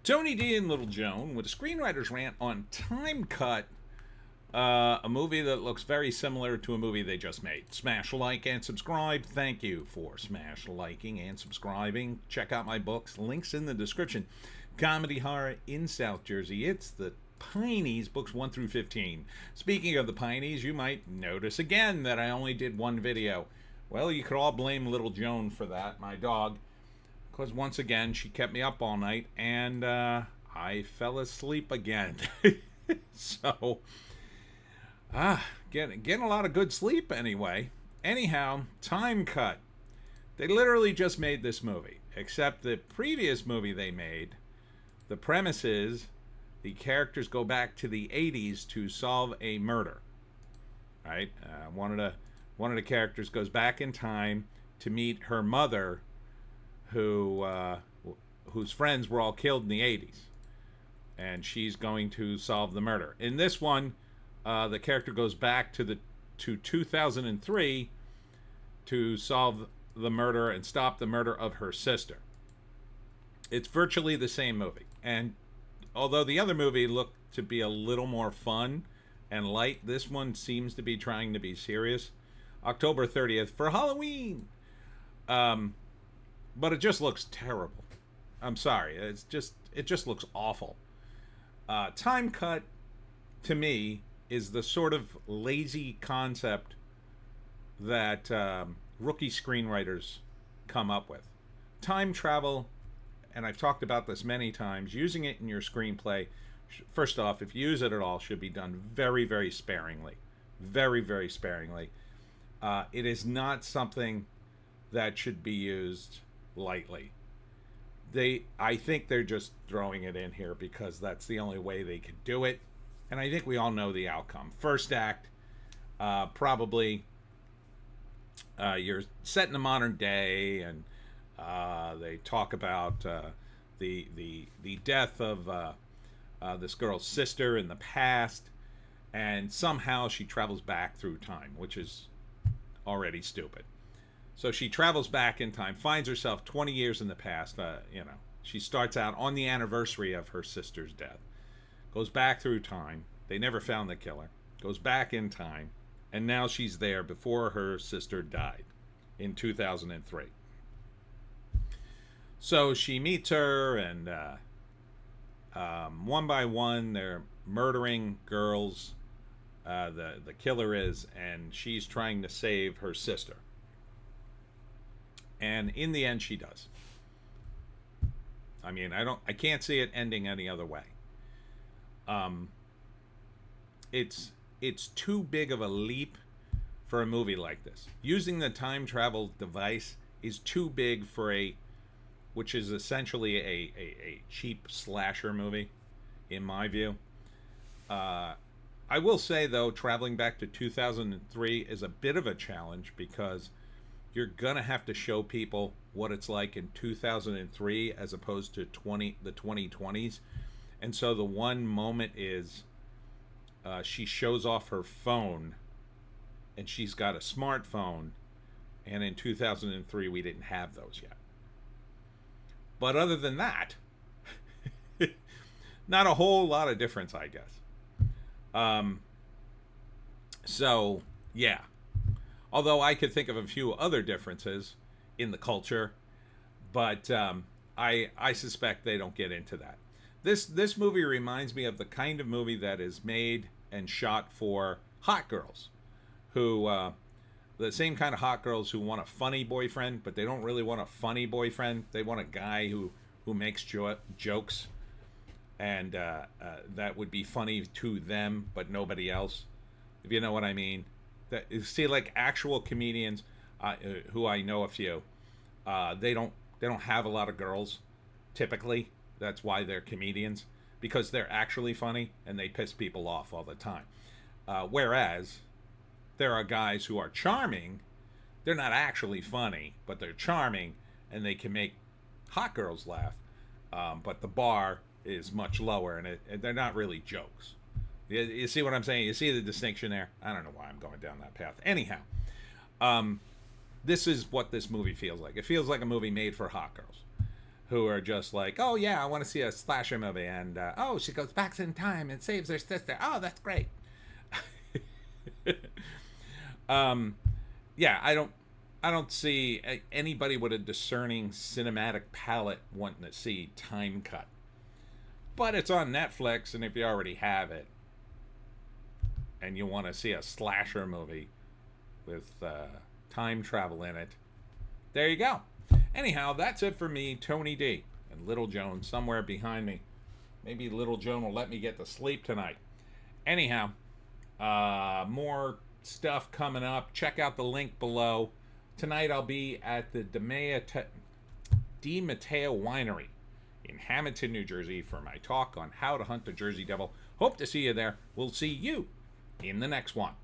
Tony D and Little Joan with a screenwriter's rant on Time Cut, a movie that looks very similar to a movie they just made. Smash like and subscribe. Thank you for smash liking and subscribing. Check out my books. Links in the description. Comedy horror in South Jersey. It's the Pineys, books 1 through 15. Speaking of the Pineys, you might notice again that I only did one video. Well, you could all blame Little Joan for that, my dog. Because once again, she kept me up all night, and I fell asleep again. So, getting a lot of good sleep anyway. Anyhow, Time Cut. They literally just made this movie, except the previous movie they made, the premise is the characters go back to the 80s to solve a murder. Right? One of the characters goes back in time to meet her mother, whose friends were all killed in the 80s, and she's going to solve the murder. In this one, the character goes back to 2003 to solve the murder and stop the murder of her sister. It's virtually the same movie, and although the other movie looked to be a little more fun and light, this one seems to be trying to be serious. October 30th for Halloween. But it just looks terrible. I'm sorry. It just looks awful. Time Cut, to me, is the sort of lazy concept that rookie screenwriters come up with. Time travel, and I've talked about this many times, using it in your screenplay, first off, if you use it at all, should be done very, very sparingly. Very, very sparingly. It is not something that should be used lightly. I think they're just throwing it in here because that's the only way they could do it, and I think we all know the outcome. First act, probably you're set in the modern day, and they talk about the death of this girl's sister in the past, and somehow she travels back through time, which is already stupid. So she travels back in time, finds herself 20 years in the past. She starts out on the anniversary of her sister's death. Goes back through time. They never found the killer. Goes back in time. And now she's there before her sister died in 2003. So she meets her, and one by one, they're murdering girls. The killer is, and she's trying to save her sister. And in the end, she does. I mean, I can't see it ending any other way. It's too big of a leap for a movie like this. Using the time travel device is too big for which is essentially a cheap slasher movie, in my view. I will say, though, traveling back to 2003 is a bit of a challenge because you're going to have to show people what it's like in 2003 as opposed to the 2020s. And so the one moment is she shows off her phone, and she's got a smartphone, and in 2003 we didn't have those yet. But other than that, not a whole lot of difference, I guess. So, yeah. Although I could think of a few other differences in the culture, but I suspect they don't get into that. This movie reminds me of the kind of movie that is made and shot for hot girls, who the same kind of hot girls who want a funny boyfriend, but they don't really want a funny boyfriend. They want a guy who makes jokes, and that would be funny to them, but nobody else, if you know what I mean. That, see, like actual comedians, who I know a few, they don't have a lot of girls, typically. That's why they're comedians, because they're actually funny and they piss people off all the time. Whereas there are guys who are charming. They're not actually funny, but they're charming and they can make hot girls laugh. But the bar is much lower, and they're not really jokes. You see what I'm saying? You see the distinction there? I don't know why I'm going down that path. Anyhow, this is what this movie feels like. It feels like a movie made for hot girls who are just like, oh yeah, I want to see a slasher movie, and oh, she goes back in time and saves her sister. Oh, that's great. Yeah, I don't see anybody with a discerning cinematic palate wanting to see Time Cut. But it's on Netflix, and if you already have it, and you want to see a slasher movie with time travel in it, there you go. Anyhow, that's it for me, Tony D, and Little Joan somewhere behind me. Maybe Little Joan will let me get to sleep tonight. Anyhow, more stuff coming up. Check out the link below. Tonight I'll be at the Di Matteo Winery in Hamilton, New Jersey for my talk on how to hunt the Jersey Devil. Hope to see you there. We'll see you in the next one.